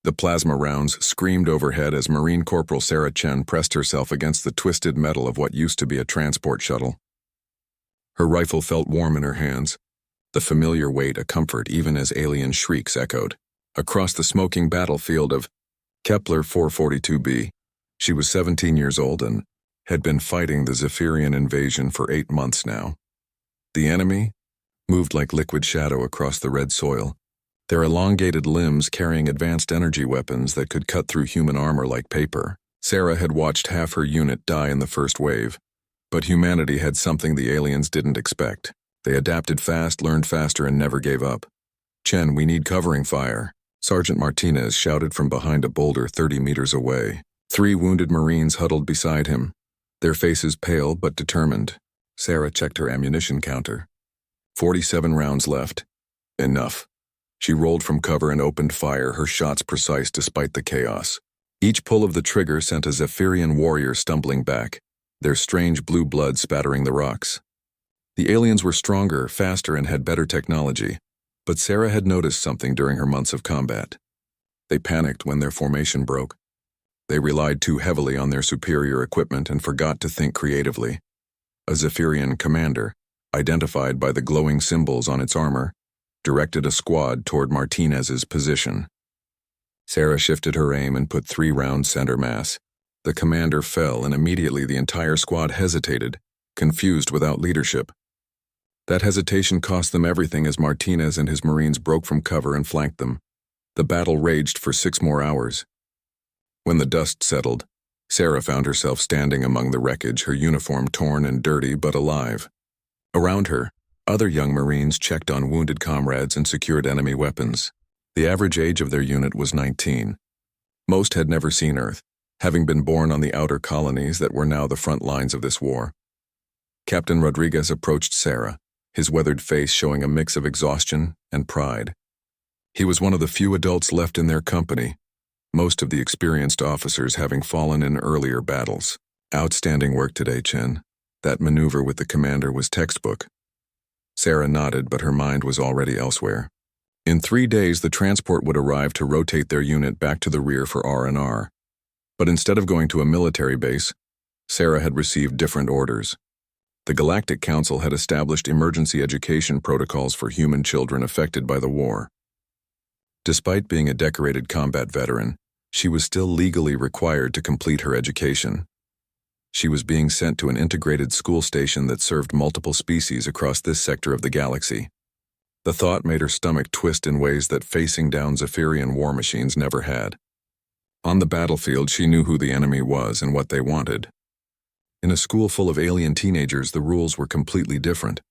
The plasma rounds screamed overhead as Marine Corporal Sarah Chen pressed herself against the twisted metal of what used to be a transport shuttle. Her rifle felt warm in her hands, the familiar weight a comfort even as alien shrieks echoed. Across the smoking battlefield of Kepler 442b, she was 17 years old and had been fighting the Zephyrian invasion for 8 months now. The enemy moved like liquid shadow across the red soil, their elongated limbs carrying advanced energy weapons that could cut through human armor like paper. Sarah had watched half her unit die in the first wave, but humanity had something the aliens didn't expect. They adapted fast, learned faster, and never gave up. "Chen, we need covering fire," Sergeant Martinez shouted from behind a boulder 30 meters away. 3 wounded Marines huddled beside him, their faces pale but determined. Sarah checked her ammunition counter. 47 rounds left. Enough. She rolled from cover and opened fire, her shots precise despite the chaos. Each pull of the trigger sent a Zephyrian warrior stumbling back, their strange blue blood spattering the rocks. The aliens were stronger, faster, and had better technology, but Sarah had noticed something during her months of combat. They panicked when their formation broke. They relied too heavily on their superior equipment and forgot to think creatively. A Zephyrian commander, identified by the glowing symbols on its armor, directed a squad toward Martinez's position. Sarah shifted her aim and put 3 rounds center mass. The commander fell, and immediately the entire squad hesitated, confused without leadership. That hesitation cost them everything as Martinez and his Marines broke from cover and flanked them. The battle raged for 6 more hours. When the dust settled, Sarah found herself standing among the wreckage, her uniform torn and dirty but alive. Around her, other young Marines checked on wounded comrades and secured enemy weapons. The average age of their unit was 19. Most had never seen Earth, having been born on the outer colonies that were now the front lines of this war. Captain Rodriguez approached Sarah, his weathered face showing a mix of exhaustion and pride. He was one of the few adults left in their company, most of the experienced officers having fallen in earlier battles. "Outstanding work today, Chen. That maneuver with the commander was textbook." Sarah nodded, but her mind was already elsewhere. In 3 days, the transport would arrive to rotate their unit back to the rear for R&R. But instead of going to a military base, Sarah had received different orders. The Galactic Council had established emergency education protocols for human children affected by the war. Despite being a decorated combat veteran, she was still legally required to complete her education. She was being sent to an integrated school station that served multiple species across this sector of the galaxy. The thought made her stomach twist in ways that facing down Zephyrian war machines never had. On the battlefield, she knew who the enemy was and what they wanted. In a school full of alien teenagers, the rules were completely different.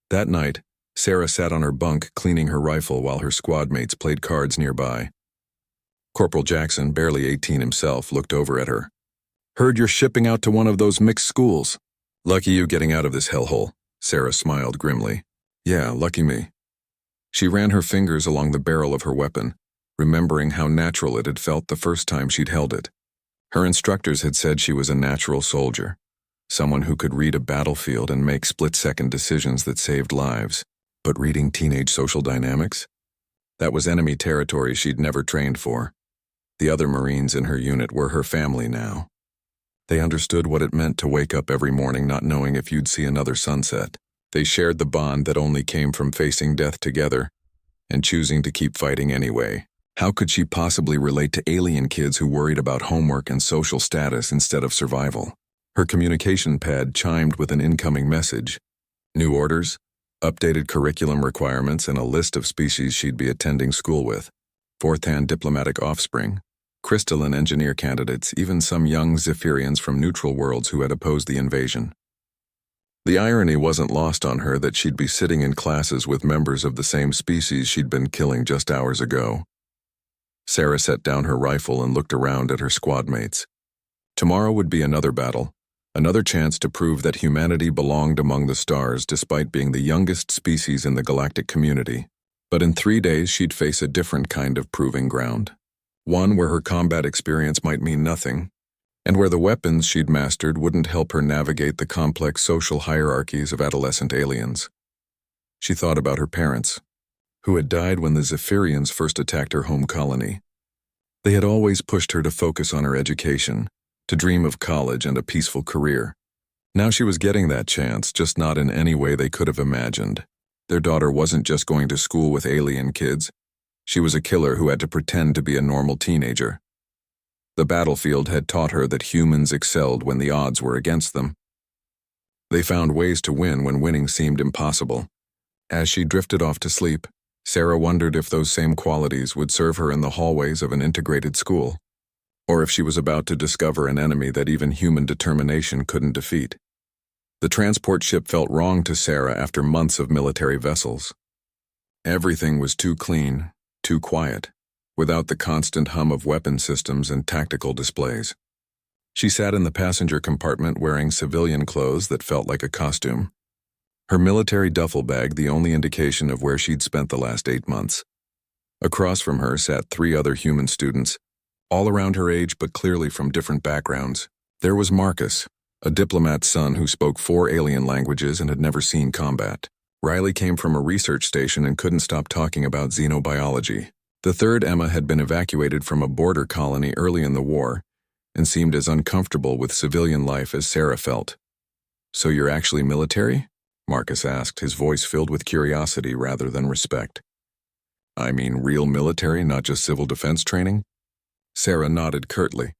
That night, Sarah sat on her bunk cleaning her rifle while her squad mates played cards nearby. Corporal Jackson, barely 18 himself, looked over at her. "Heard you're shipping out to one of those mixed schools." "Lucky you getting out of this hellhole," Sarah smiled grimly. "Yeah, lucky me." She ran her fingers along the barrel of her weapon, remembering how natural it had felt the first time she'd held it. Her instructors had said she was a natural soldier, someone who could read a battlefield and make split-second decisions that saved lives. But reading teenage social dynamics? That was enemy territory she'd never trained for. The other Marines in her unit were her family now. They understood what it meant to wake up every morning not knowing if you'd see another sunset. They shared the bond that only came from facing death together and choosing to keep fighting anyway. How could she possibly relate to alien kids who worried about homework and social status instead of survival? Her communication pad chimed with an incoming message. New orders, updated curriculum requirements, and a list of species she'd be attending school with. Fourth-hand diplomatic offspring, crystalline engineer candidates, even some young Zephyrians from neutral worlds who had opposed the invasion. The irony wasn't lost on her that she'd be sitting in classes with members of the same species she'd been killing just hours ago. Sarah set down her rifle and looked around at her squad mates. Tomorrow would be another battle, another chance to prove that humanity belonged among the stars despite being the youngest species in the galactic community. But in 3 days she'd face a different kind of proving ground. One where her combat experience might mean nothing, and where the weapons she'd mastered wouldn't help her navigate the complex social hierarchies of adolescent aliens. She thought about her parents, who had died when the Zephyrians first attacked her home colony. They had always pushed her to focus on her education, to dream of college and a peaceful career. Now she was getting that chance, just not in any way they could have imagined. Their daughter wasn't just going to school with alien kids. She was a killer who had to pretend to be a normal teenager. The battlefield had taught her that humans excelled when the odds were against them. They found ways to win when winning seemed impossible. As she drifted off to sleep, Sarah wondered if those same qualities would serve her in the hallways of an integrated school, or if she was about to discover an enemy that even human determination couldn't defeat. The transport ship felt wrong to Sarah after months of military vessels. Everything was too clean, too quiet, without the constant hum of weapon systems and tactical displays. She sat in the passenger compartment wearing civilian clothes that felt like a costume. Her military duffel bag the only indication of where she'd spent the last 8 months. Across from her sat 3 other human students, all around her age but clearly from different backgrounds. There was Marcus, a diplomat's son who spoke 4 alien languages and had never seen combat. Riley came from a research station and couldn't stop talking about xenobiology. The third, Emma, had been evacuated from a border colony early in the war and seemed as uncomfortable with civilian life as Sarah felt. "So you're actually military?" Marcus asked, his voice filled with curiosity rather than respect. "I mean real military, not just civil defense training?" Sarah nodded curtly.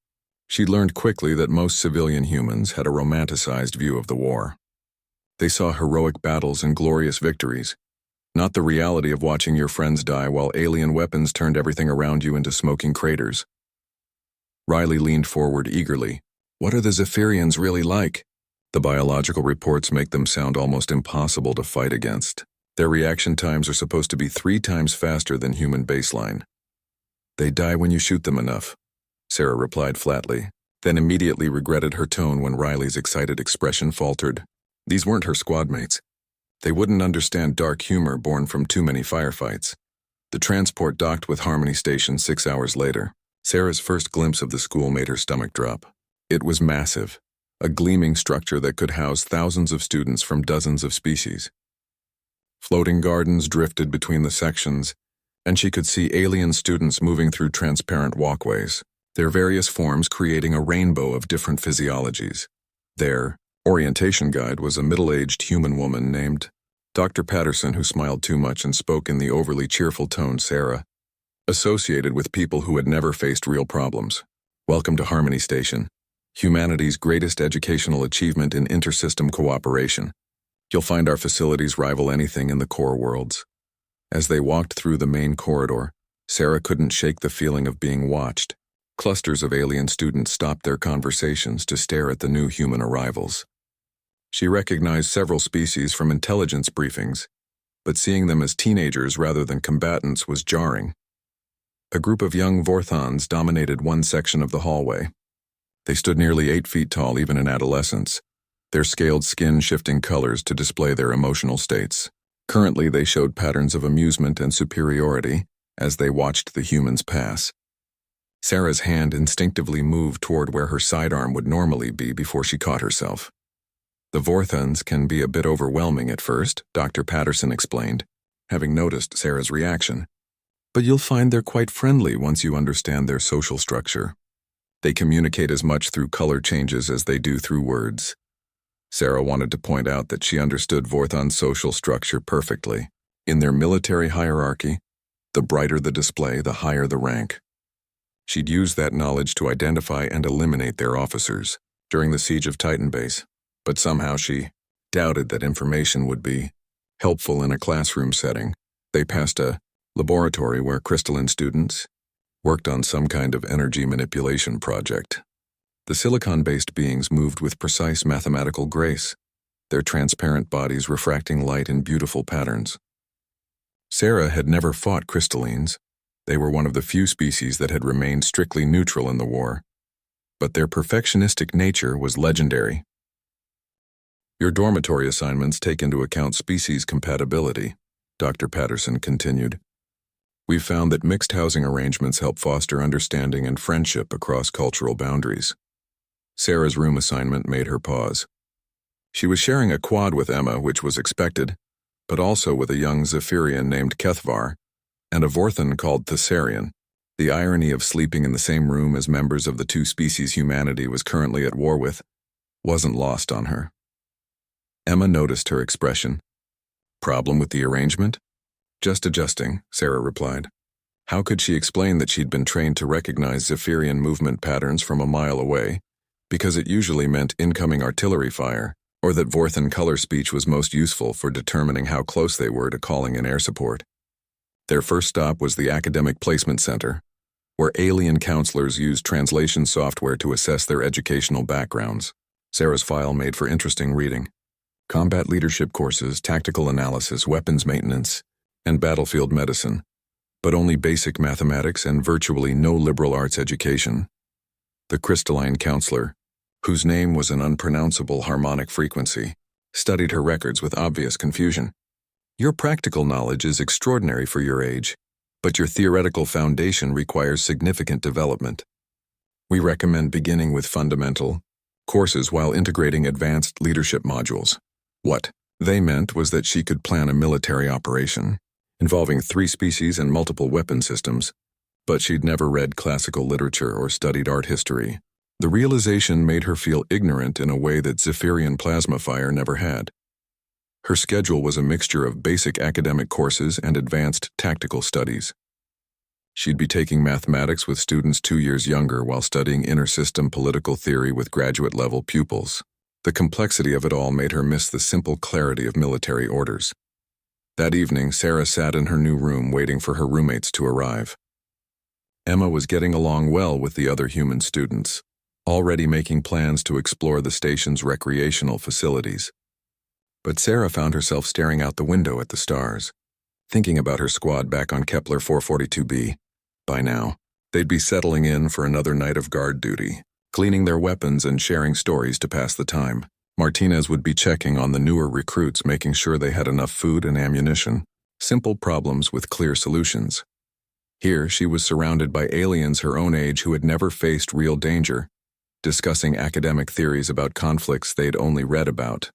She learned quickly that most civilian humans had a romanticized view of the war. They saw heroic battles and glorious victories, not the reality of watching your friends die while alien weapons turned everything around you into smoking craters. Riley leaned forward eagerly. "What are the Zephyrians really like?" "The biological reports make them sound almost impossible to fight against. Their reaction times are supposed to be 3 times faster than human baseline. They die when you shoot them enough," Sarah replied flatly, then immediately regretted her tone when Riley's excited expression faltered. These weren't her squad mates. They wouldn't understand dark humor born from too many firefights. The transport docked with Harmony Station 6 hours later. Sarah's first glimpse of the school made her stomach drop. It was massive, a gleaming structure that could house thousands of students from dozens of species. Floating gardens drifted between the sections, and she could see alien students moving through transparent walkways, their various forms creating a rainbow of different physiologies. Their orientation guide was a middle-aged human woman named Dr. Patterson, who smiled too much and spoke in the overly cheerful tone Sarah associated with people who had never faced real problems. "Welcome to Harmony Station, humanity's greatest educational achievement in intersystem cooperation. You'll find our facilities rival anything in the core worlds." As they walked through the main corridor, Sarah couldn't shake the feeling of being watched. Clusters of alien students stopped their conversations to stare at the new human arrivals. She recognized several species from intelligence briefings, but seeing them as teenagers rather than combatants was jarring. A group of young Vorthons dominated one section of the hallway. They stood nearly 8 feet tall even in adolescence, their scaled skin shifting colors to display their emotional states. Currently, they showed patterns of amusement and superiority as they watched the humans pass. Sarah's hand instinctively moved toward where her sidearm would normally be before she caught herself. "The Vorthons can be a bit overwhelming at first," Dr. Patterson explained, having noticed Sarah's reaction. "But you'll find they're quite friendly once you understand their social structure. They communicate as much through color changes as they do through words." Sarah wanted to point out that she understood Vorthon's social structure perfectly. In their military hierarchy, the brighter the display, the higher the rank. She'd used that knowledge to identify and eliminate their officers during the siege of Titan Base, but somehow she doubted that information would be helpful in a classroom setting. They passed a laboratory where crystalline students worked on some kind of energy manipulation project. The silicon-based beings moved with precise mathematical grace, their transparent bodies refracting light in beautiful patterns. Sarah had never fought crystallines. They were one of the few species that had remained strictly neutral in the war, but their perfectionistic nature was legendary. "Your dormitory assignments take into account species compatibility," Dr. Patterson continued. "We've found that mixed housing arrangements help foster understanding and friendship across cultural boundaries." Sarah's room assignment made her pause. She was sharing a quad with Emma, which was expected, but also with a young Zephyrian named Kethvar and a Vorthon called Thessarian. The irony of sleeping in the same room as members of the two species humanity was currently at war with wasn't lost on her. Emma noticed her expression. Problem with the arrangement? Just adjusting, Sarah replied. How could she explain that she'd been trained to recognize Zephyrian movement patterns from a mile away, because it usually meant incoming artillery fire, or that Vorthan color speech was most useful for determining how close they were to calling in air support? Their first stop was the Academic Placement Center, where alien counselors used translation software to assess their educational backgrounds. Sarah's file made for interesting reading. Combat leadership courses, tactical analysis, weapons maintenance, and battlefield medicine, but only basic mathematics and virtually no liberal arts education. The crystalline counselor, whose name was an unpronounceable harmonic frequency, studied her records with obvious confusion. Your practical knowledge is extraordinary for your age, but your theoretical foundation requires significant development. We recommend beginning with fundamental courses while integrating advanced leadership modules. What they meant was that she could plan a military operation involving 3 species and multiple weapon systems, but she'd never read classical literature or studied art history. The realization made her feel ignorant in a way that Zephyrian plasma fire never had. Her schedule was a mixture of basic academic courses and advanced tactical studies. She'd be taking mathematics with students 2 years younger while studying inter-system political theory with graduate-level pupils. The complexity of it all made her miss the simple clarity of military orders. That evening, Sarah sat in her new room waiting for her roommates to arrive. Emma was getting along well with the other human students, already making plans to explore the station's recreational facilities. But Sarah found herself staring out the window at the stars, thinking about her squad back on Kepler 442b. By now, they'd be settling in for another night of guard duty, cleaning their weapons and sharing stories to pass the time. Martinez would be checking on the newer recruits, making sure they had enough food and ammunition. Simple problems with clear solutions. Here, she was surrounded by aliens her own age who had never faced real danger, discussing academic theories about conflicts they'd only read about.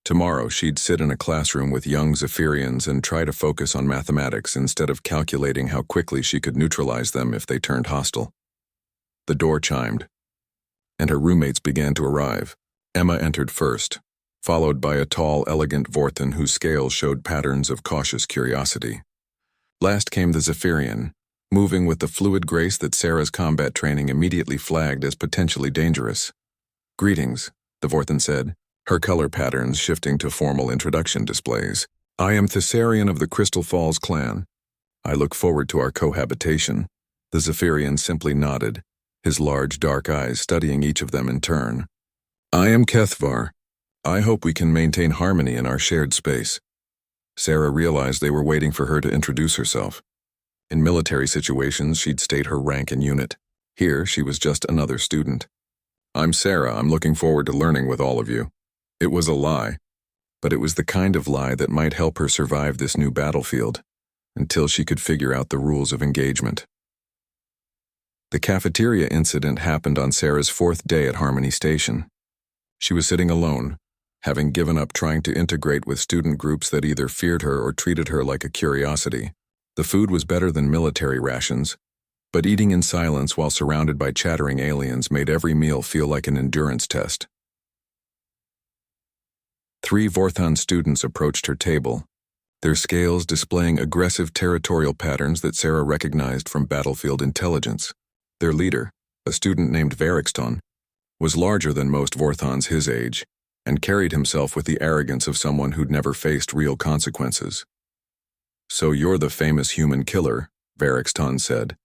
Tomorrow, she'd sit in a classroom with young Zephyrians and try to focus on mathematics instead of calculating how quickly she could neutralize them if they turned hostile. The door chimed, and her roommates began to arrive. Emma entered first, followed by a tall, elegant Vorthan whose scales showed patterns of cautious curiosity. Last came the Zephyrian, moving with the fluid grace that Sarah's combat training immediately flagged as potentially dangerous. "Greetings," the Vorthan said, her color patterns shifting to formal introduction displays. "I am Thessarian of the Crystal Falls clan. I look forward to our cohabitation." The Zephyrian simply nodded, his large dark eyes studying each of them in turn. "I am Kethvar. I hope we can maintain harmony in our shared space." Sarah realized they were waiting for her to introduce herself. In military situations, she'd state her rank and unit. Here, she was just another student. "I'm Sarah. I'm looking forward to learning with all of you." It was a lie, but it was the kind of lie that might help her survive this new battlefield, until she could figure out the rules of engagement. The cafeteria incident happened on Sarah's 4th day at Harmony Station. She was sitting alone, having given up trying to integrate with student groups that either feared her or treated her like a curiosity. The food was better than military rations, but eating in silence while surrounded by chattering aliens made every meal feel like an endurance test. 3 Vorthan students approached her table, their scales displaying aggressive territorial patterns that Sarah recognized from battlefield intelligence. Their leader, a student named Varixton, was larger than most Vorthans his age, and carried himself with the arrogance of someone who'd never faced real consequences. "So you're the famous human killer," Varixton said,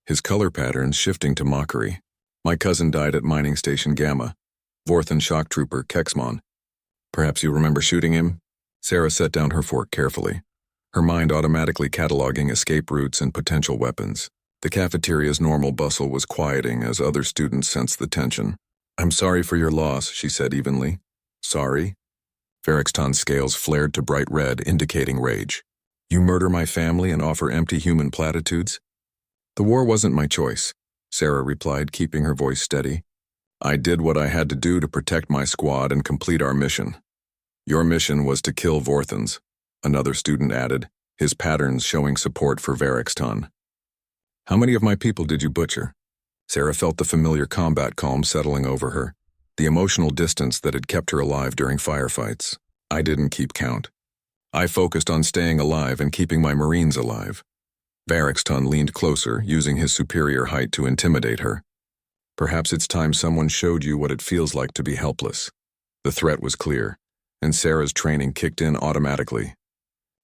his color patterns shifting to mockery. "My cousin died at Mining Station Gamma. Vorthan shock trooper Kexmon. Perhaps you remember shooting him?" Sarah set down her fork carefully, her mind automatically cataloging escape routes and potential weapons. The cafeteria's normal bustle was quieting as other students sensed the tension. "I'm sorry for your loss," she said evenly. "Sorry?" Varixton's scales flared to bright red, indicating rage. "You murder my family and offer empty human platitudes?" "The war wasn't my choice," Sarah replied, keeping her voice steady. "I did what I had to do to protect my squad and complete our mission." "Your mission was to kill Vorthans," another student added, his patterns showing support for Varixton. How many of my people did you butcher? Sarah felt the familiar combat calm settling over her, the emotional distance that had kept her alive during firefights. I didn't keep count. I focused on staying alive and keeping my Marines alive. Varexton leaned closer, using his superior height to intimidate her. Perhaps it's time someone showed you what it feels like to be helpless. The threat was clear, and Sarah's training kicked in automatically.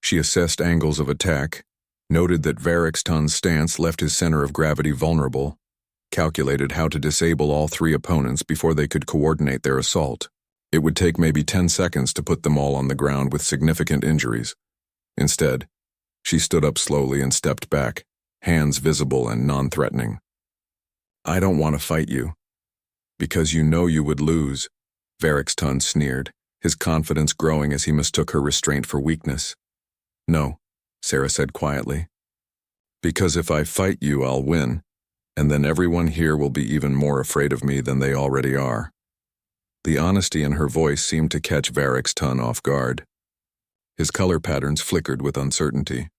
She assessed angles of attack, noted that Varexton's stance left his center of gravity vulnerable, calculated how to disable all three opponents before they could coordinate their assault. It would take maybe 10 seconds to put them all on the ground with significant injuries. Instead, she stood up slowly and stepped back, hands visible and non-threatening. I don't want to fight you. Because you know you would lose, Varexton sneered, his confidence growing as he mistook her restraint for weakness. No, Sarah said quietly. Because if I fight you, I'll win, and then everyone here will be even more afraid of me than they already are. The honesty in her voice seemed to catch Varexton off guard. His color patterns flickered with uncertainty.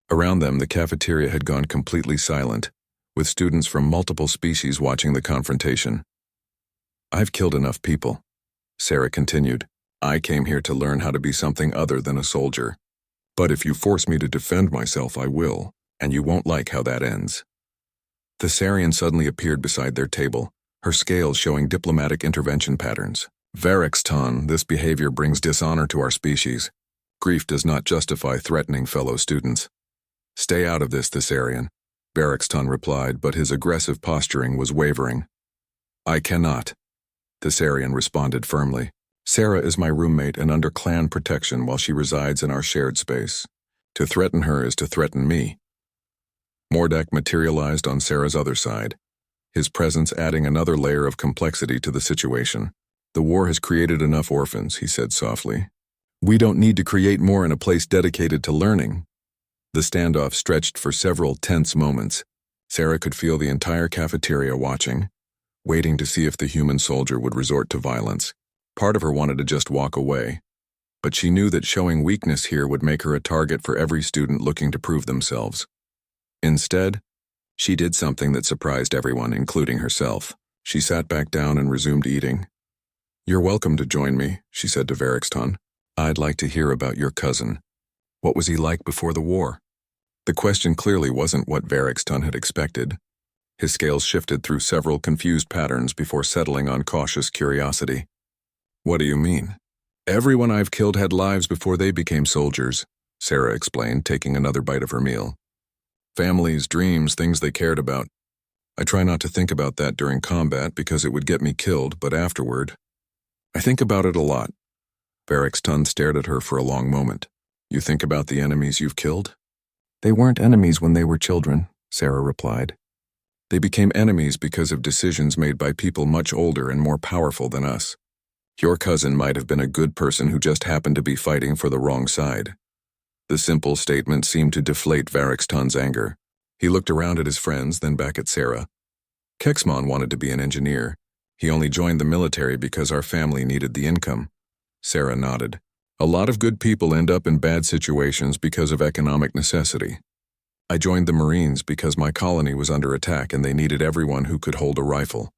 Around them, the cafeteria had gone completely silent, with students from multiple species watching the confrontation. I've killed enough people, Sarah continued. I came here to learn how to be something other than a soldier. But if you force me to defend myself, I will, and you won't like how that ends. The Sarian suddenly appeared beside their table, her scales showing diplomatic intervention patterns. Varexton, this behavior brings dishonor to our species. Grief does not justify threatening fellow students. Stay out of this, Thessarian, Varexton replied, but his aggressive posturing was wavering. I cannot, Thessarian responded firmly. Sarah is my roommate and under clan protection while she resides in our shared space. To threaten her is to threaten me. Mordak materialized on Sarah's other side, his presence adding another layer of complexity to the situation. The war has created enough orphans, he said softly. We don't need to create more in a place dedicated to learning. The standoff stretched for several tense moments. Sarah could feel the entire cafeteria watching, waiting to see if the human soldier would resort to violence. Part of her wanted to just walk away, but she knew that showing weakness here would make her a target for every student looking to prove themselves. Instead, she did something that surprised everyone, including herself. She sat back down and resumed eating. You're welcome to join me, she said to Varexton. I'd like to hear about your cousin. What was he like before the war? The question clearly wasn't what Varexton had expected. His scales shifted through several confused patterns before settling on cautious curiosity. What do you mean? Everyone I've killed had lives before they became soldiers, Sarah explained, taking another bite of her meal. Families, dreams, things they cared about. I try not to think about that during combat because it would get me killed, but afterward, I think about it a lot. Varexton stared at her for a long moment. You think about the enemies you've killed? They weren't enemies when they were children, Sarah replied. They became enemies because of decisions made by people much older and more powerful than us. Your cousin might have been a good person who just happened to be fighting for the wrong side. The simple statement seemed to deflate Varexton's anger. He looked around at his friends, then back at Sarah. Kexmon wanted to be an engineer. He only joined the military because our family needed the income. Sarah nodded. A lot of good people end up in bad situations because of economic necessity. I joined the Marines because my colony was under attack and they needed everyone who could hold a rifle.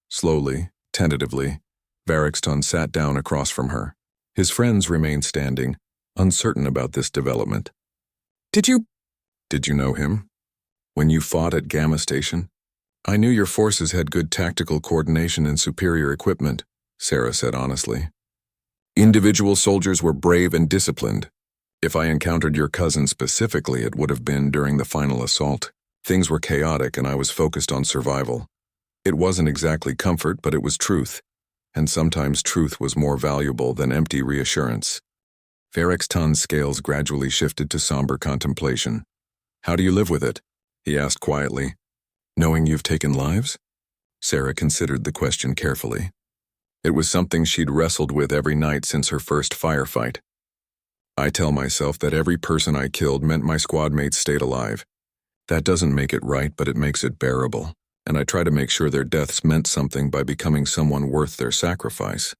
Slowly, tentatively, Varexton sat down across from her. His friends remained standing, uncertain about this development. Did you know him? When you fought at Gamma Station? I knew your forces had good tactical coordination and superior equipment, Sarah said honestly. Individual soldiers were brave and disciplined. If I encountered your cousin specifically, it would have been during the final assault. Things were chaotic and I was focused on survival. It wasn't exactly comfort, but it was truth. And sometimes truth was more valuable than empty reassurance. Varexton's scales gradually shifted to somber contemplation. How do you live with it? He asked quietly. Knowing you've taken lives? Sarah considered the question carefully. It was something she'd wrestled with every night since her first firefight. I tell myself that every person I killed meant my squad mates stayed alive. That doesn't make it right, but it makes it bearable, and I try to make sure their deaths meant something by becoming someone worth their sacrifice.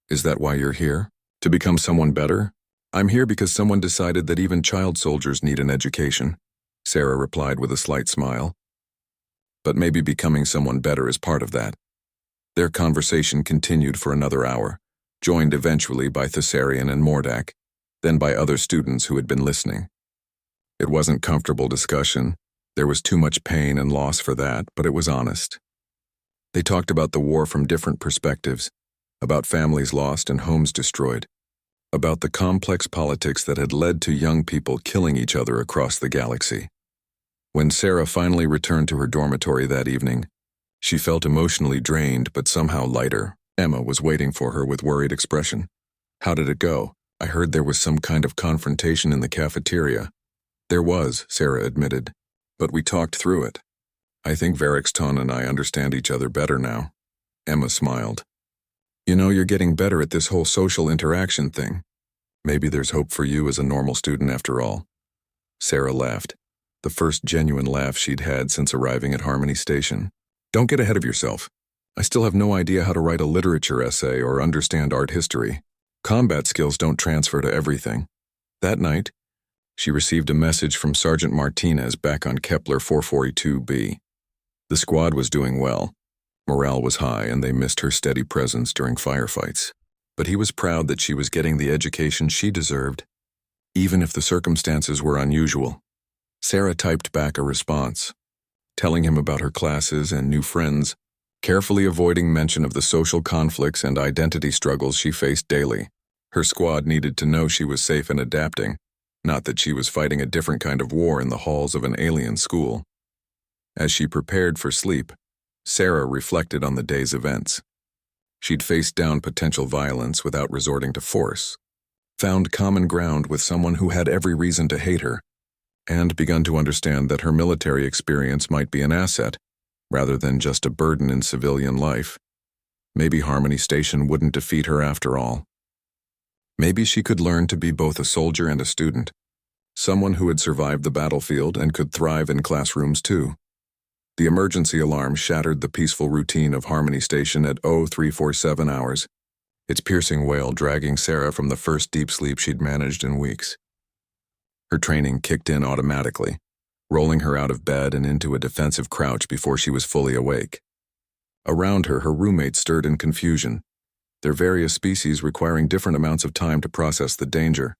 Is that why you're here? To become someone better? I'm here because someone decided that even child soldiers need an education. Sarah replied with a slight smile. But maybe becoming someone better is part of that. Their conversation continued for another hour, joined eventually by Thessarian and Mordak, then by other students who had been listening. It wasn't comfortable discussion. There was too much pain and loss for that, but it was honest. They talked about the war from different perspectives, about families lost and homes destroyed, about the complex politics that had led to young people killing each other across the galaxy. When Sarah finally returned to her dormitory that evening, she felt emotionally drained but somehow lighter. Emma was waiting for her with worried expression. "How did it go? I heard there was some kind of confrontation in the cafeteria." "There was," Sarah admitted, "but we talked through it. I think Varixton and I understand each other better now." Emma smiled. "You know, you're getting better at this whole social interaction thing. Maybe there's hope for you as a normal student after all." Sarah laughed, the first genuine laugh she'd had since arriving at Harmony Station. "Don't get ahead of yourself. I still have no idea how to write a literature essay or understand art history. Combat skills don't transfer to everything." That night, she received a message from Sergeant Martinez back on Kepler 442b. The squad was doing well. Morale was high and they missed her steady presence during firefights. But he was proud that she was getting the education she deserved, even if the circumstances were unusual. Sarah typed back a response, telling him about her classes and new friends, carefully avoiding mention of the social conflicts and identity struggles she faced daily. Her squad needed to know she was safe and adapting, not that she was fighting a different kind of war in the halls of an alien school. As she prepared for sleep, Sarah reflected on the day's events. She'd faced down potential violence without resorting to force, found common ground with someone who had every reason to hate her, and begun to understand that her military experience might be an asset, rather than just a burden in civilian life. Maybe Harmony Station wouldn't defeat her after all. Maybe she could learn to be both a soldier and a student, someone who had survived the battlefield and could thrive in classrooms too. The emergency alarm shattered the peaceful routine of Harmony Station at 0347 hours, its piercing wail dragging Sarah from the first deep sleep she'd managed in weeks. Her training kicked in automatically, rolling her out of bed and into a defensive crouch before she was fully awake. Around her, her roommates stirred in confusion, their various species requiring different amounts of time to process the danger.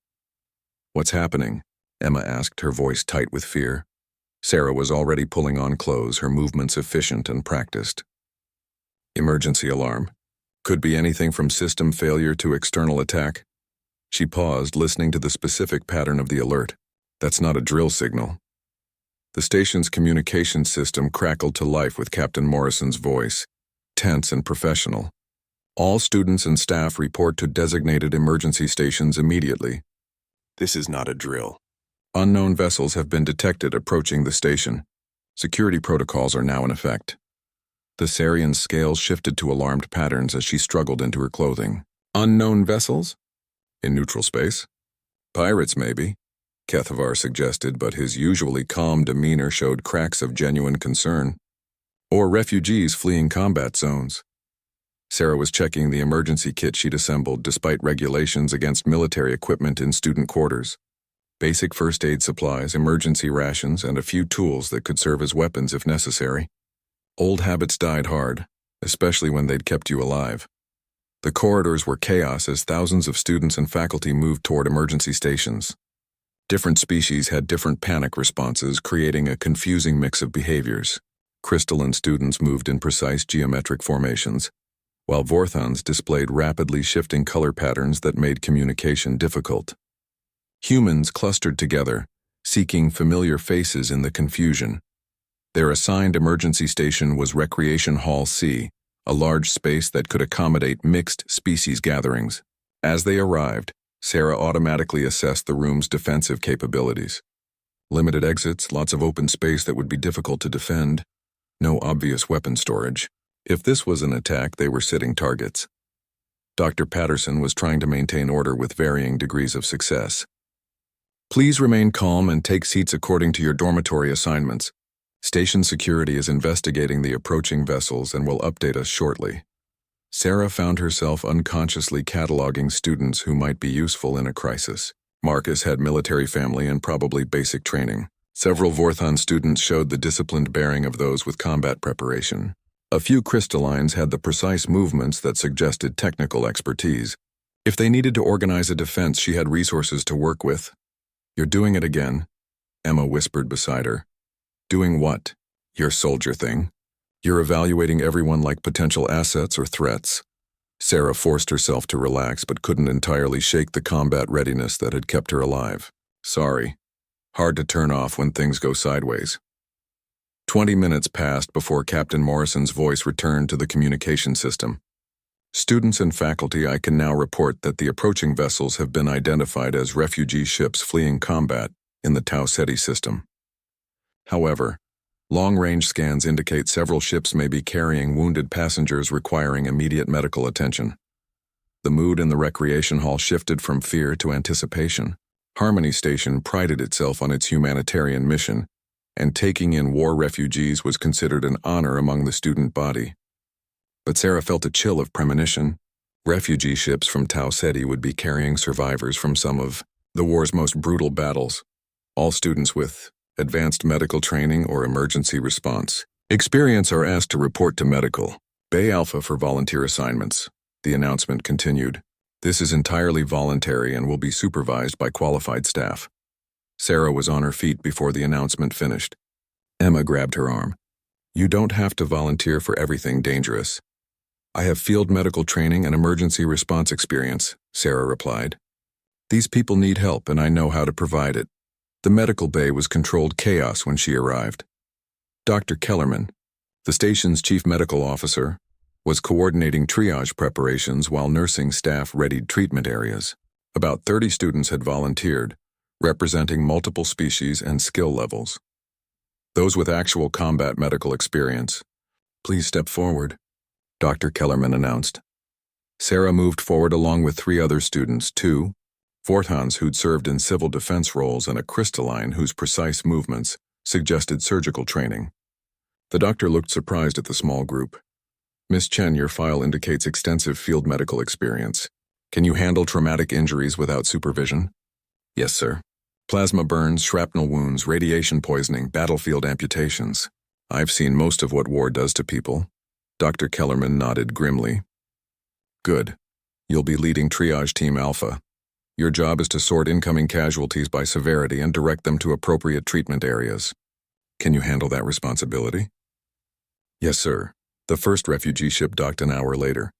"What's happening?" Emma asked, her voice tight with fear. Sarah was already pulling on clothes, her movements efficient and practiced. "Emergency alarm. Could be anything from system failure to external attack." She paused, listening to the specific pattern of the alert. "That's not a drill signal." The station's communication system crackled to life with Captain Morrison's voice, tense and professional. "All students and staff report to designated emergency stations immediately." "This is not a drill. Unknown vessels have been detected approaching the station. Security protocols are now in effect." The Thessarian's scales shifted to alarmed patterns as she struggled into her clothing. "Unknown vessels? In neutral space? Pirates, maybe," Kethavar suggested, but his usually calm demeanor showed cracks of genuine concern. "Or refugees fleeing combat zones." Sarah was checking the emergency kit she'd assembled despite regulations against military equipment in student quarters. Basic first aid supplies, emergency rations, and a few tools that could serve as weapons if necessary. Old habits died hard, especially when they'd kept you alive. The corridors were chaos as thousands of students and faculty moved toward emergency stations. Different species had different panic responses, creating a confusing mix of behaviors. Crystalline students moved in precise geometric formations, while Vorthons displayed rapidly shifting color patterns that made communication difficult. Humans clustered together, seeking familiar faces in the confusion. Their assigned emergency station was Recreation Hall C, a large space that could accommodate mixed species gatherings. As they arrived, Sarah automatically assessed the room's defensive capabilities. Limited exits, lots of open space that would be difficult to defend. No obvious weapon storage. If this was an attack, they were sitting targets. Dr. Patterson was trying to maintain order with varying degrees of success. "Please remain calm and take seats according to your dormitory assignments. Station security is investigating the approaching vessels and will update us shortly." Sarah found herself unconsciously cataloging students who might be useful in a crisis. Marcus had military family and probably basic training. Several Vorthon students showed the disciplined bearing of those with combat preparation. A few crystallines had the precise movements that suggested technical expertise. If they needed to organize a defense, she had resources to work with. "You're doing it again," Emma whispered beside her. "Doing what? Your soldier thing. You're evaluating everyone like potential assets or threats." Sarah forced herself to relax but couldn't entirely shake the combat readiness that had kept her alive. "Sorry. Hard to turn off when things go sideways." 20 minutes passed before Captain Morrison's voice returned to the communication system. "Students and faculty, I can now report that the approaching vessels have been identified as refugee ships fleeing combat in the Tau Ceti system. However, long-range scans indicate several ships may be carrying wounded passengers requiring immediate medical attention." The mood in the recreation hall shifted from fear to anticipation. Harmony Station prided itself on its humanitarian mission, and taking in war refugees was considered an honor among the student body. But Sarah felt a chill of premonition. Refugee ships from Tau Ceti would be carrying survivors from some of the war's most brutal battles, all students with advanced medical training or emergency response experience are asked to report to Medical Bay Alpha for volunteer assignments. The announcement continued. "This is entirely voluntary and will be supervised by qualified staff." Sarah was on her feet before the announcement finished. Emma grabbed her arm. "You don't have to volunteer for everything dangerous." "I have field medical training and emergency response experience," Sarah replied. "These people need help and I know how to provide it." The medical bay was controlled chaos when she arrived. Dr. Kellerman, the station's chief medical officer, was coordinating triage preparations while nursing staff readied treatment areas. About 30 students had volunteered, representing multiple species and skill levels. "Those with actual combat medical experience, please step forward," Dr. Kellerman announced. Sarah moved forward along with 3 other students, 2 Vorthons who'd served in civil defense roles and a crystalline whose precise movements suggested surgical training. The doctor looked surprised at the small group. "Miss Chen, your file indicates extensive field medical experience. Can you handle traumatic injuries without supervision?" "Yes, sir. Plasma burns, shrapnel wounds, radiation poisoning, battlefield amputations. I've seen most of what war does to people." Dr. Kellerman nodded grimly. "Good. You'll be leading Triage Team Alpha. Your job is to sort incoming casualties by severity and direct them to appropriate treatment areas. Can you handle that responsibility?" "Yes, sir." The first refugee ship docked an hour later.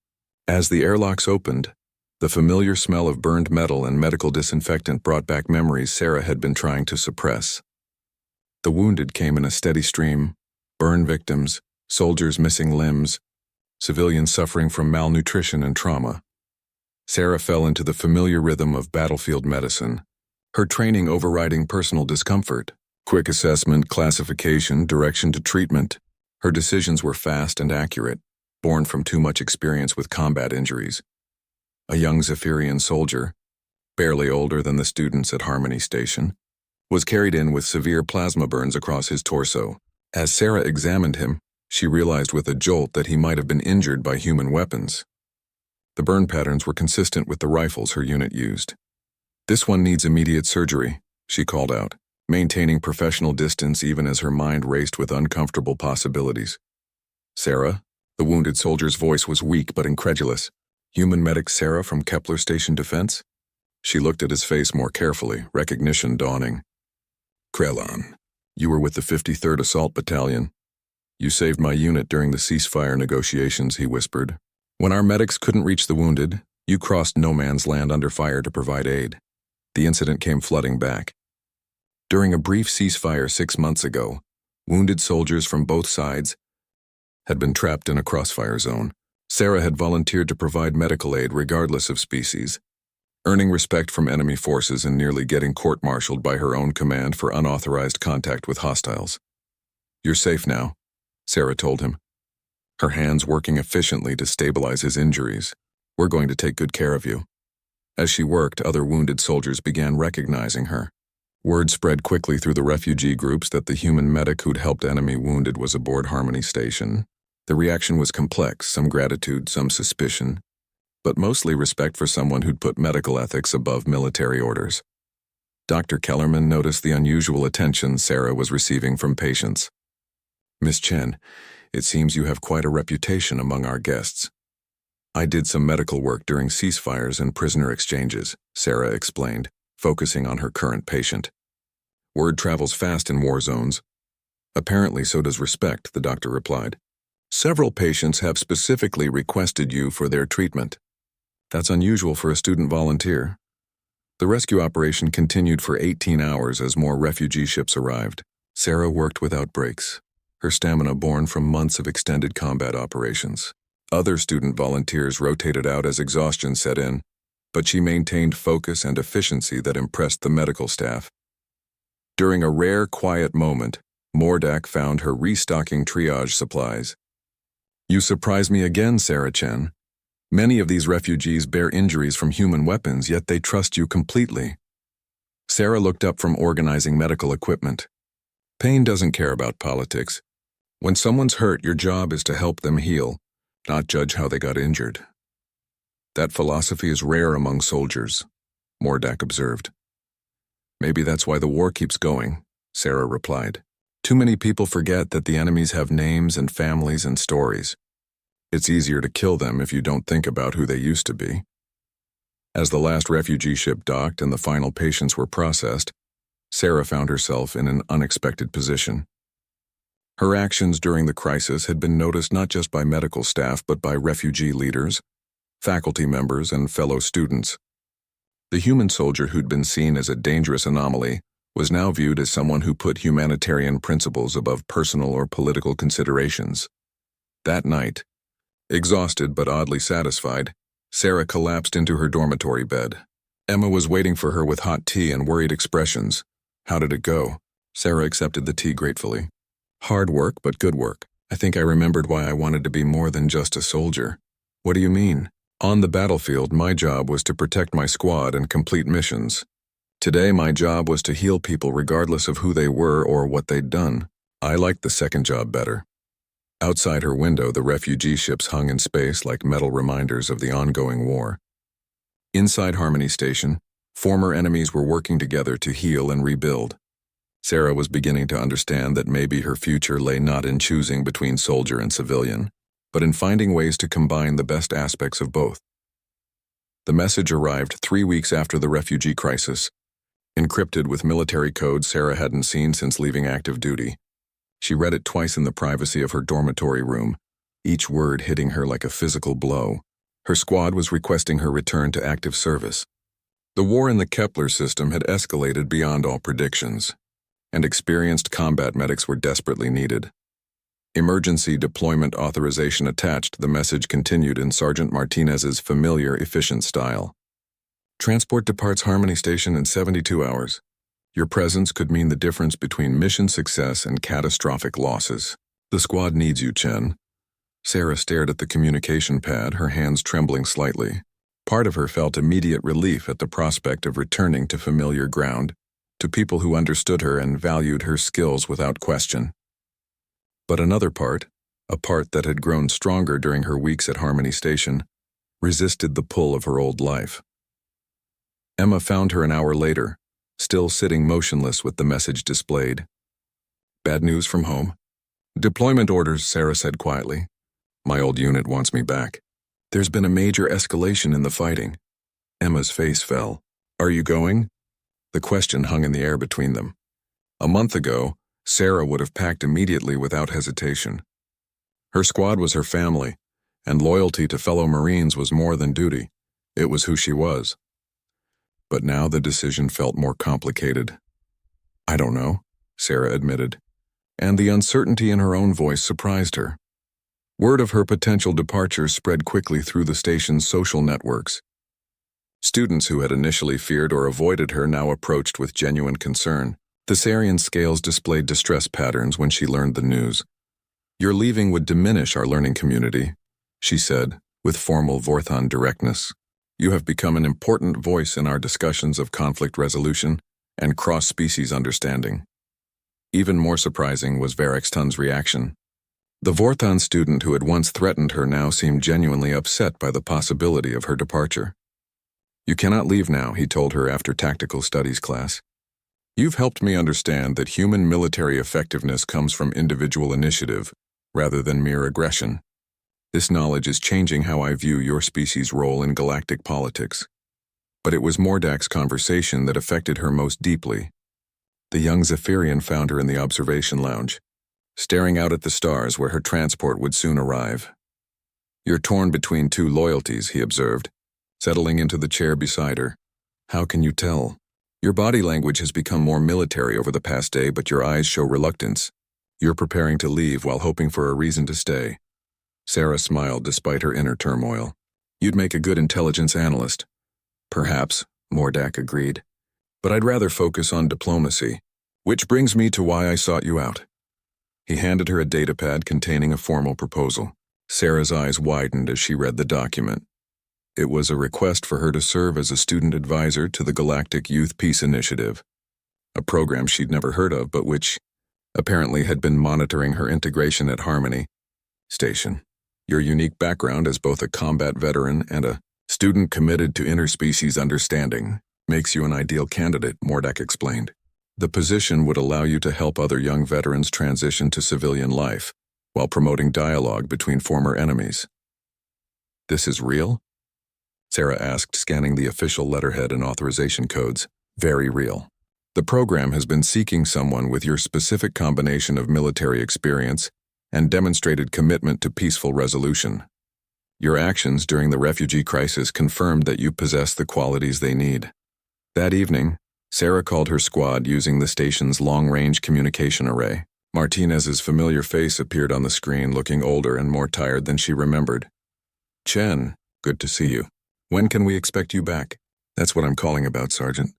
As the airlocks opened, the familiar smell of burned metal and medical disinfectant brought back memories Sarah had been trying to suppress. The wounded came in a steady stream: burn victims, soldiers missing limbs, civilians suffering from malnutrition and trauma. Sarah fell into the familiar rhythm of battlefield medicine, her training overriding personal discomfort. Quick assessment, classification, direction to treatment. Her decisions were fast and accurate, born from too much experience with combat injuries. A young Zephyrian soldier, barely older than the students at Harmony Station, was carried in with severe plasma burns across his torso. As Sarah examined him, she realized with a jolt that he might have been injured by human weapons. The burn patterns were consistent with the rifles her unit used. "This one needs immediate surgery," she called out, maintaining professional distance even as her mind raced with uncomfortable possibilities. "Sarah?" The wounded soldier's voice was weak but incredulous. "Human medic Sarah from Kepler Station Defense?" She looked at his face more carefully, recognition dawning. "Krelon, you were with the 53rd Assault Battalion. You saved my unit during the ceasefire negotiations," he whispered. "When our medics couldn't reach the wounded, you crossed no man's land under fire to provide aid." The incident came flooding back. During a brief ceasefire 6 months ago, wounded soldiers from both sides had been trapped in a crossfire zone. Sarah had volunteered to provide medical aid regardless of species, earning respect from enemy forces and nearly getting court-martialed by her own command for unauthorized contact with hostiles. "You're safe now," Sarah told him, her hands working efficiently to stabilize his injuries. "We're going to take good care of you." As she worked, other wounded soldiers began recognizing her. Word spread quickly through the refugee groups that the human medic who'd helped enemy wounded was aboard Harmony Station. The reaction was complex, some gratitude, some suspicion, but mostly respect for someone who'd put medical ethics above military orders. Dr. Kellerman noticed the unusual attention Sarah was receiving from patients. "Miss Chen, it seems you have quite a reputation among our guests." "I did some medical work during ceasefires and prisoner exchanges," Sarah explained, focusing on her current patient. "Word travels fast in war zones." "Apparently so does respect," the doctor replied. "Several patients have specifically requested you for their treatment." "That's unusual for a student volunteer." The rescue operation continued for 18 hours as more refugee ships arrived. Sarah worked without breaks, her stamina born from months of extended combat operations. Other student volunteers rotated out as exhaustion set in, but she maintained focus and efficiency that impressed the medical staff. During a rare, quiet moment, Mordak found her restocking triage supplies. "You surprise me again, Sarah Chen. Many of these refugees bear injuries from human weapons, yet they trust you completely." Sarah looked up from organizing medical equipment. "Pain doesn't care about politics. When someone's hurt, your job is to help them heal, not judge how they got injured." "That philosophy is rare among soldiers," Mordak observed. "Maybe that's why the war keeps going," Sarah replied. "Too many people forget that the enemies have names and families and stories. It's easier to kill them if you don't think about who they used to be." As the last refugee ship docked and the final patients were processed, Sarah found herself in an unexpected position. Her actions during the crisis had been noticed not just by medical staff but by refugee leaders, faculty members, and fellow students. The human soldier who'd been seen as a dangerous anomaly was now viewed as someone who put humanitarian principles above personal or political considerations. That night, exhausted but oddly satisfied, Sarah collapsed into her dormitory bed. Emma was waiting for her with hot tea and worried expressions. "How did it go?" Sarah accepted the tea gratefully. "Hard work, but good work. I think I remembered why I wanted to be more than just a soldier." "What do you mean?" "On the battlefield, my job was to protect my squad and complete missions. Today, my job was to heal people regardless of who they were or what they'd done. I liked the second job better." Outside her window, the refugee ships hung in space like metal reminders of the ongoing war. Inside Harmony Station, former enemies were working together to heal and rebuild. Sarah was beginning to understand that maybe her future lay not in choosing between soldier and civilian, but in finding ways to combine the best aspects of both. The message arrived 3 weeks after the refugee crisis, encrypted with military code Sarah hadn't seen since leaving active duty. She read it twice in the privacy of her dormitory room, each word hitting her like a physical blow. Her squad was requesting her return to active service. The war in the Kepler system had escalated beyond all predictions, and experienced combat medics were desperately needed. "Emergency deployment authorization attached," the message continued in Sergeant Martinez's familiar, efficient style. "Transport departs Harmony Station in 72 hours. Your presence could mean the difference between mission success and catastrophic losses. The squad needs you, Chen." Sarah stared at the communication pad, her hands trembling slightly. Part of her felt immediate relief at the prospect of returning to familiar ground, to people who understood her and valued her skills without question. But another part, a part that had grown stronger during her weeks at Harmony Station, resisted the pull of her old life. Emma found her an hour later, still sitting motionless with the message displayed. "Bad news from home?" "Deployment orders," Sarah said quietly. "My old unit wants me back." "There's been a major escalation in the fighting." Emma's face fell. "Are you going?" The question hung in the air between them. A month ago, Sarah would have packed immediately without hesitation. Her squad was her family, and loyalty to fellow Marines was more than duty. It was who she was. But now the decision felt more complicated. "I don't know," Sarah admitted, and the uncertainty in her own voice surprised her. Word of her potential departure spread quickly through the station's social networks. Students who had initially feared or avoided her now approached with genuine concern. The Sarian scales displayed distress patterns when she learned the news. "Your leaving would diminish our learning community," she said, with formal Vorthon directness. "You have become an important voice in our discussions of conflict resolution and cross-species understanding." Even more surprising was Varextun's reaction. The Vorthon student who had once threatened her now seemed genuinely upset by the possibility of her departure. "You cannot leave now," he told her after tactical studies class. You've helped me understand that human military effectiveness comes from individual initiative, rather than mere aggression. This knowledge is changing how I view your species' role in galactic politics. But it was Mordak's conversation that affected her most deeply. The young Zephyrian found her in the observation lounge, staring out at the stars where her transport would soon arrive. You're torn between two loyalties, he observed, settling into the chair beside her. How can you tell? Your body language has become more military over the past day, but your eyes show reluctance. You're preparing to leave while hoping for a reason to stay. Sarah smiled despite her inner turmoil. You'd make a good intelligence analyst. Perhaps, Mordak agreed. But I'd rather focus on diplomacy, which brings me to why I sought you out. He handed her a datapad containing a formal proposal. Sarah's eyes widened as she read the document. It was a request for her to serve as a student advisor to the Galactic Youth Peace Initiative, a program she'd never heard of but which apparently had been monitoring her integration at Harmony Station. Your unique background as both a combat veteran and a student committed to interspecies understanding makes you an ideal candidate, Mordak explained. The position would allow you to help other young veterans transition to civilian life while promoting dialogue between former enemies. This is real? Sarah asked, scanning the official letterhead and authorization codes. Very real. The program has been seeking someone with your specific combination of military experience and demonstrated commitment to peaceful resolution. Your actions during the refugee crisis confirmed that you possess the qualities they need. That evening, Sarah called her squad using the station's long-range communication array. Martinez's familiar face appeared on the screen, looking older and more tired than she remembered. Chen, good to see you. When can we expect you back? That's what I'm calling about, Sergeant.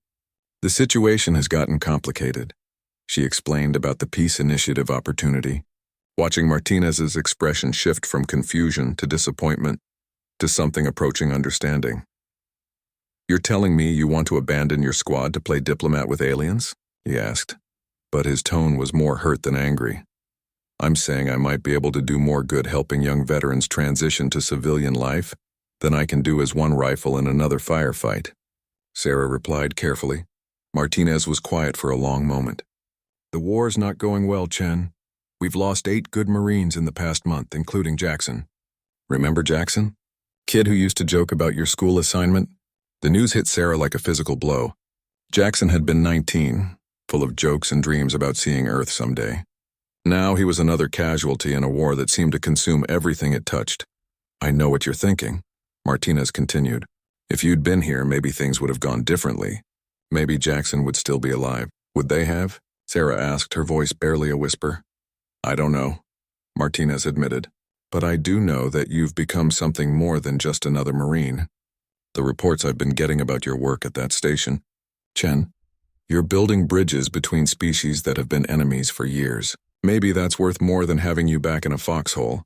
The situation has gotten complicated. She explained about the Peace Initiative opportunity, watching Martinez's expression shift from confusion to disappointment to something approaching understanding. You're telling me you want to abandon your squad to play diplomat with aliens? He asked, but his tone was more hurt than angry. I'm saying I might be able to do more good helping young veterans transition to civilian life than I can do as one rifle in another firefight. Sarah replied carefully. Martinez was quiet for a long moment. The war's not going well, Chen. We've lost 8 good Marines in the past month, including Jackson. Remember Jackson? Kid who used to joke about your school assignment? The news hit Sarah like a physical blow. Jackson had been 19, full of jokes and dreams about seeing Earth someday. Now he was another casualty in a war that seemed to consume everything it touched. I know what you're thinking, Martinez continued. If you'd been here, maybe things would have gone differently. Maybe Jackson would still be alive. Would they have? Sarah asked, her voice barely a whisper. I don't know, Martinez admitted. But I do know that you've become something more than just another Marine. The reports I've been getting about your work at that station. Chen, you're building bridges between species that have been enemies for years. Maybe that's worth more than having you back in a foxhole.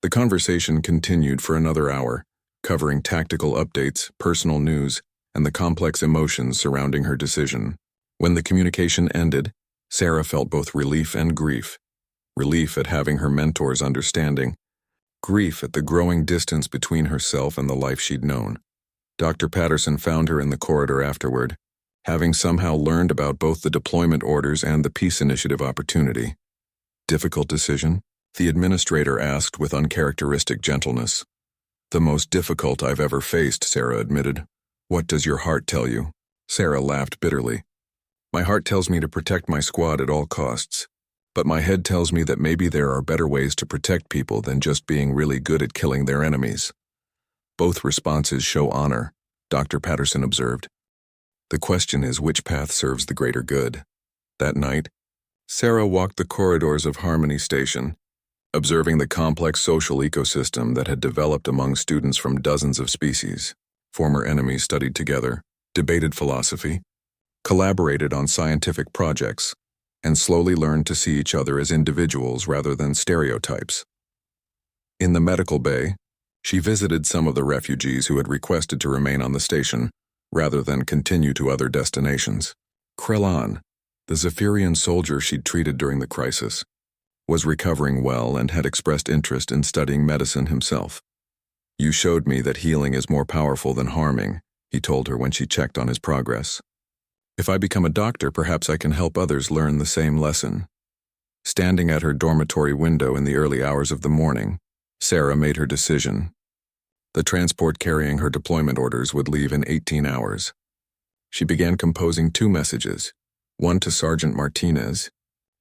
The conversation continued for another hour, covering tactical updates, personal news, and the complex emotions surrounding her decision. When the communication ended, Sarah felt both relief and grief. Relief at having her mentor's understanding, grief at the growing distance between herself and the life she'd known. Dr. Patterson found her in the corridor afterward, having somehow learned about both the deployment orders and the Peace Initiative opportunity. Difficult decision? The administrator asked with uncharacteristic gentleness. The most difficult I've ever faced, Sarah admitted. What does your heart tell you? Sarah laughed bitterly. My heart tells me to protect my squad at all costs. But my head tells me that maybe there are better ways to protect people than just being really good at killing their enemies. Both responses show honor, Dr. Patterson observed. The question is which path serves the greater good. That night, Sarah walked the corridors of Harmony Station, observing the complex social ecosystem that had developed among students from dozens of species. Former enemies studied together, debated philosophy, collaborated on scientific projects, and slowly learned to see each other as individuals rather than stereotypes. In the medical bay, she visited some of the refugees who had requested to remain on the station rather than continue to other destinations. Krellan, the Zephyrian soldier she'd treated during the crisis, was recovering well and had expressed interest in studying medicine himself. You showed me that healing is more powerful than harming, he told her when she checked on his progress. If I become a doctor, perhaps I can help others learn the same lesson. Standing at her dormitory window in the early hours of the morning, Sarah made her decision. The transport carrying her deployment orders would leave in 18 hours. She began composing 2 messages, one to Sergeant Martinez,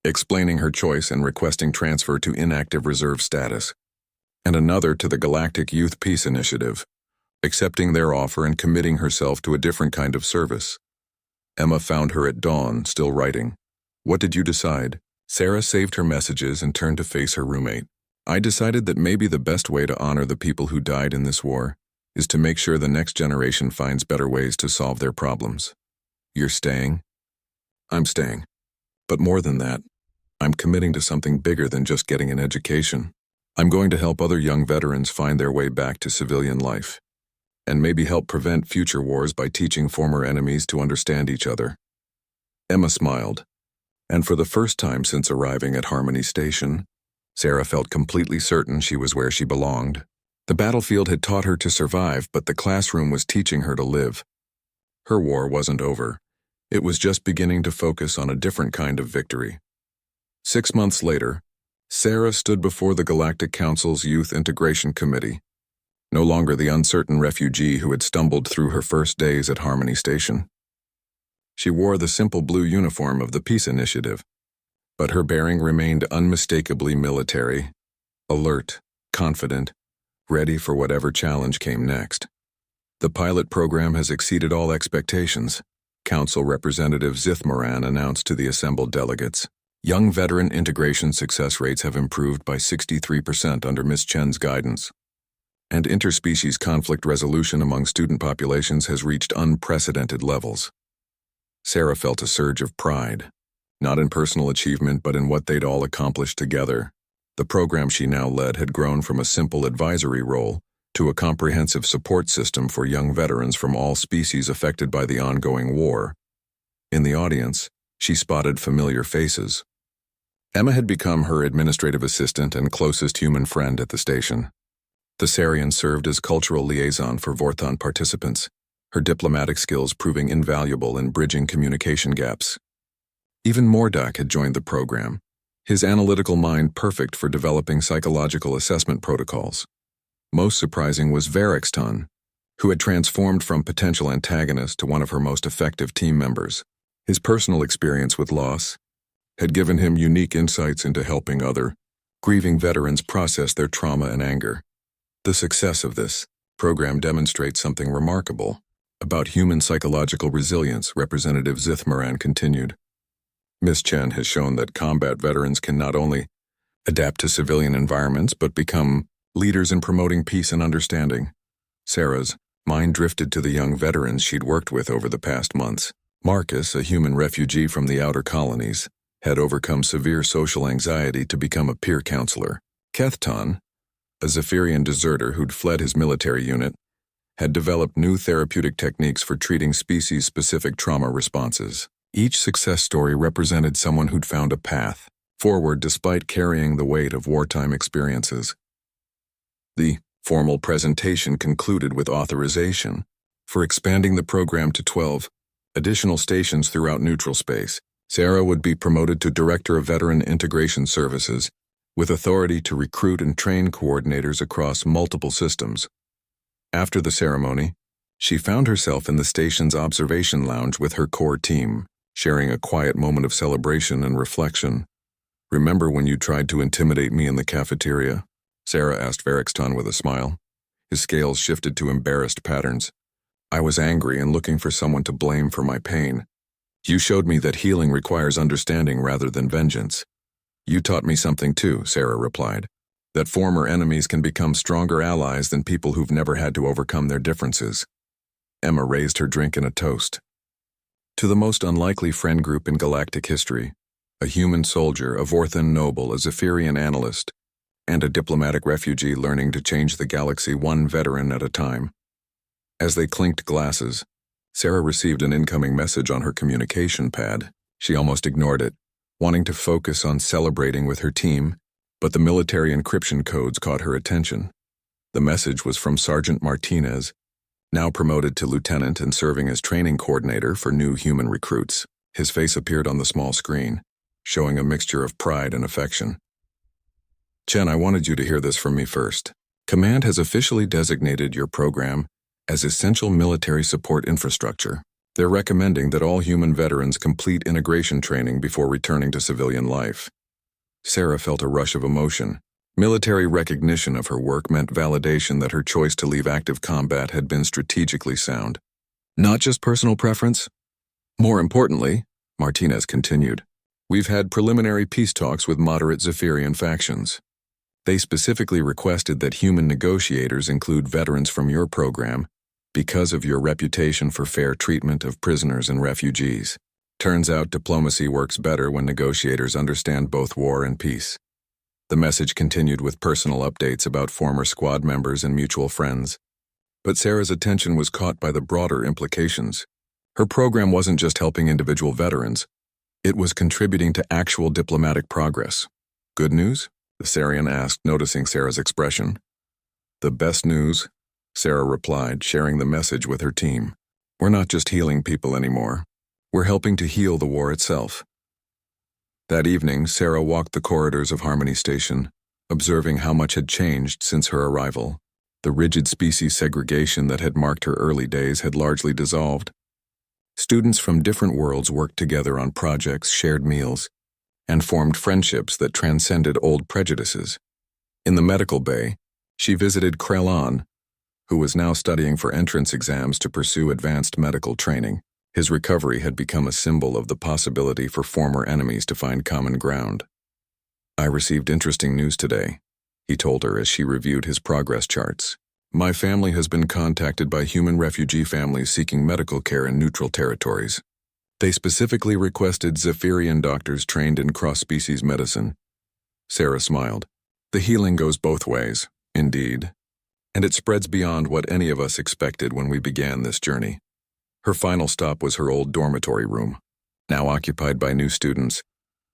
explaining her choice and requesting transfer to inactive reserve status, and another to the Galactic Youth Peace Initiative, accepting their offer and committing herself to a different kind of service. Emma found her at dawn, still writing. "What did you decide?" Sarah saved her messages and turned to face her roommate. "I decided that maybe the best way to honor the people who died in this war is to make sure the next generation finds better ways to solve their problems." "You're staying?" "I'm staying. But more than that, I'm committing to something bigger than just getting an education. I'm going to help other young veterans find their way back to civilian life, and maybe help prevent future wars by teaching former enemies to understand each other." Emma smiled, and for the first time since arriving at Harmony Station, Sarah felt completely certain she was where she belonged. The battlefield had taught her to survive, but the classroom was teaching her to live. Her war wasn't over. It was just beginning to focus on a different kind of victory. 6 months later, Sarah stood before the Galactic Council's Youth Integration Committee, no longer the uncertain refugee who had stumbled through her first days at Harmony Station. She wore the simple blue uniform of the Peace Initiative, but her bearing remained unmistakably military, alert, confident, ready for whatever challenge came next. "The pilot program has exceeded all expectations," Council Representative Zith Moran announced to the assembled delegates. "Young veteran integration success rates have improved by 63% under Ms. Chen's guidance, and interspecies conflict resolution among student populations has reached unprecedented levels." Sarah felt a surge of pride, not in personal achievement but in what they'd all accomplished together. The program she now led had grown from a simple advisory role to a comprehensive support system for young veterans from all species affected by the ongoing war. In the audience, she spotted familiar faces. Emma had become her administrative assistant and closest human friend at the station. Thessarian served as cultural liaison for Vorthon participants, her diplomatic skills proving invaluable in bridging communication gaps. Even Mordak had joined the program, his analytical mind perfect for developing psychological assessment protocols. Most surprising was Varexton, who had transformed from potential antagonist to one of her most effective team members. His personal experience with loss had given him unique insights into helping other grieving veterans process their trauma and anger. The success of this program demonstrates something remarkable about human psychological resilience, Representative Zith Moran continued. Ms. Chen has shown that combat veterans can not only adapt to civilian environments but become leaders in promoting peace and understanding. Sarah's mind drifted to the young veterans she'd worked with over the past months. Marcus, a human refugee from the outer colonies, had overcome severe social anxiety to become a peer counselor. Kethton, a Zephyrian deserter who'd fled his military unit, had developed new therapeutic techniques for treating species-specific trauma responses. Each success story represented someone who'd found a path forward despite carrying the weight of wartime experiences. The formal presentation concluded with authorization for expanding the program to 12 additional stations throughout neutral space. Sarah would be promoted to Director of Veteran Integration Services, with authority to recruit and train coordinators across multiple systems. After the ceremony, she found herself in the station's observation lounge with her core team, sharing a quiet moment of celebration and reflection. "Remember when you tried to intimidate me in the cafeteria?" Sarah asked Varexton with a smile. His scales shifted to embarrassed patterns. "I was angry and looking for someone to blame for my pain. You showed me that healing requires understanding rather than vengeance." "You taught me something too," Sarah replied. "That former enemies can become stronger allies than people who've never had to overcome their differences." Emma raised her drink in a toast. "To the most unlikely friend group in galactic history, a human soldier, a Vorthan noble, a Zephyrian analyst, and a diplomatic refugee learning to change the galaxy one veteran at a time." As they clinked glasses, Sarah received an incoming message on her communication pad. She almost ignored it, wanting to focus on celebrating with her team, but the military encryption codes caught her attention. The message was from Sergeant Martinez, now promoted to lieutenant and serving as training coordinator for new human recruits. His face appeared on the small screen, showing a mixture of pride and affection. Chen, I wanted you to hear this from me first. Command has officially designated your program as essential military support infrastructure. They're recommending that all human veterans complete integration training before returning to civilian life. Sarah felt a rush of emotion. Military recognition of her work meant validation that her choice to leave active combat had been strategically sound. Not just personal preference. More importantly, Martinez continued, we've had preliminary peace talks with moderate Zephyrian factions. They specifically requested that human negotiators include veterans from your program because of your reputation for fair treatment of prisoners and refugees. Turns out diplomacy works better when negotiators understand both war and peace. The message continued with personal updates about former squad members and mutual friends. But Sarah's attention was caught by the broader implications. Her program wasn't just helping individual veterans. It was contributing to actual diplomatic progress. Good news? The Sarian asked, noticing Sarah's expression. The best news, Sarah replied, sharing the message with her team. We're not just healing people anymore. We're helping to heal the war itself. That evening, Sarah walked the corridors of Harmony Station, observing how much had changed since her arrival. The rigid species segregation that had marked her early days had largely dissolved. Students from different worlds worked together on projects, shared meals, and formed friendships that transcended old prejudices. In the medical bay, she visited Krellon, who was now studying for entrance exams to pursue advanced medical training. His recovery had become a symbol of the possibility for former enemies to find common ground. I received interesting news today, he told her as she reviewed his progress charts. My family has been contacted by human refugee families seeking medical care in neutral territories. They specifically requested Zephyrian doctors trained in cross-species medicine. Sarah smiled. The healing goes both ways, indeed. And it spreads beyond what any of us expected when we began this journey. Her final stop was her old dormitory room, now occupied by new students,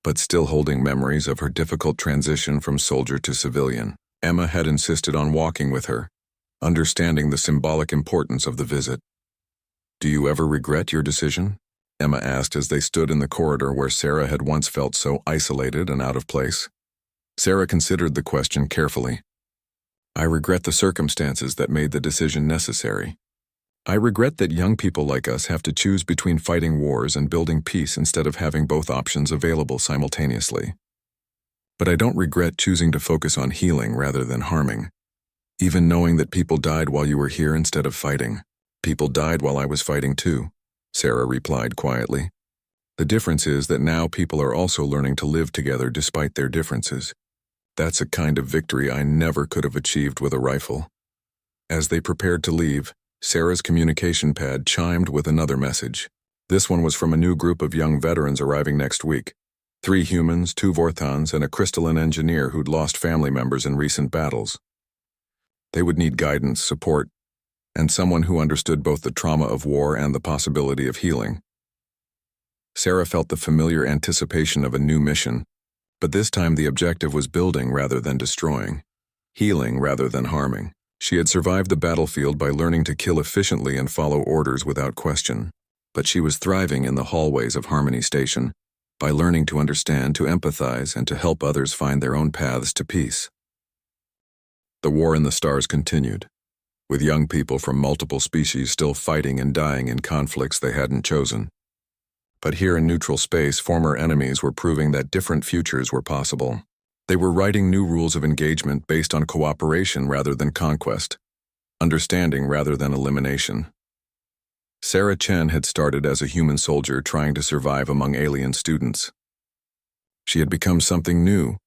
but still holding memories of her difficult transition from soldier to civilian. Emma had insisted on walking with her, understanding the symbolic importance of the visit. Do you ever regret your decision? Emma asked as they stood in the corridor where Sarah had once felt so isolated and out of place. Sarah considered the question carefully. I regret the circumstances that made the decision necessary. I regret that young people like us have to choose between fighting wars and building peace instead of having both options available simultaneously. But I don't regret choosing to focus on healing rather than harming. Even knowing that people died while you were here instead of fighting. People died while I was fighting too, Sarah replied quietly. The difference is that now people are also learning to live together despite their differences. That's a kind of victory I never could have achieved with a rifle. As they prepared to leave, Sarah's communication pad chimed with another message. This one was from a new group of young veterans arriving next week. 3 humans, 2 Vorthons, and a crystalline engineer who'd lost family members in recent battles. They would need guidance, support, and someone who understood both the trauma of war and the possibility of healing. Sarah felt the familiar anticipation of a new mission, but this time the objective was building rather than destroying, healing rather than harming. She had survived the battlefield by learning to kill efficiently and follow orders without question, but she was thriving in the hallways of Harmony Station by learning to understand, to empathize, and to help others find their own paths to peace. The war in the stars continued, with young people from multiple species still fighting and dying in conflicts they hadn't chosen. But here in neutral space, former enemies were proving that different futures were possible. They were writing new rules of engagement based on cooperation rather than conquest, understanding rather than elimination. Sarah Chen had started as a human soldier trying to survive among alien students. She had become something new,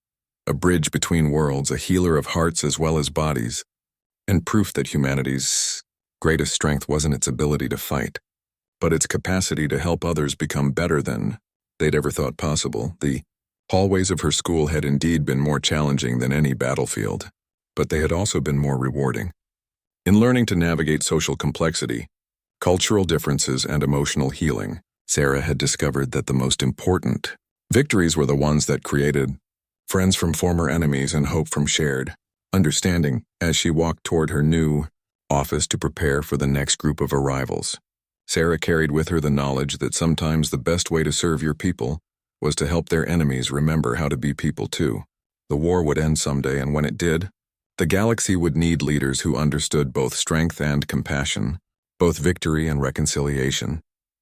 a bridge between worlds, a healer of hearts as well as bodies, and proof that humanity's greatest strength wasn't its ability to fight, but its capacity to help others become better than they'd ever thought possible. The hallways of her school had indeed been more challenging than any battlefield, but they had also been more rewarding. In learning to navigate social complexity, cultural differences, and emotional healing, Sarah had discovered that the most important victories were the ones that created friends from former enemies and hope from shared understanding. As she walked toward her new, office to prepare for the next group of arrivals. Sarah carried with her the knowledge that sometimes the best way to serve your people was to help their enemies remember how to be people too. The war would end someday, and when it did, the galaxy would need leaders who understood both strength and compassion, both victory and reconciliation.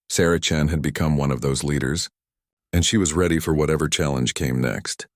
Sarah Chen had become one of those leaders, and she was ready for whatever challenge came next.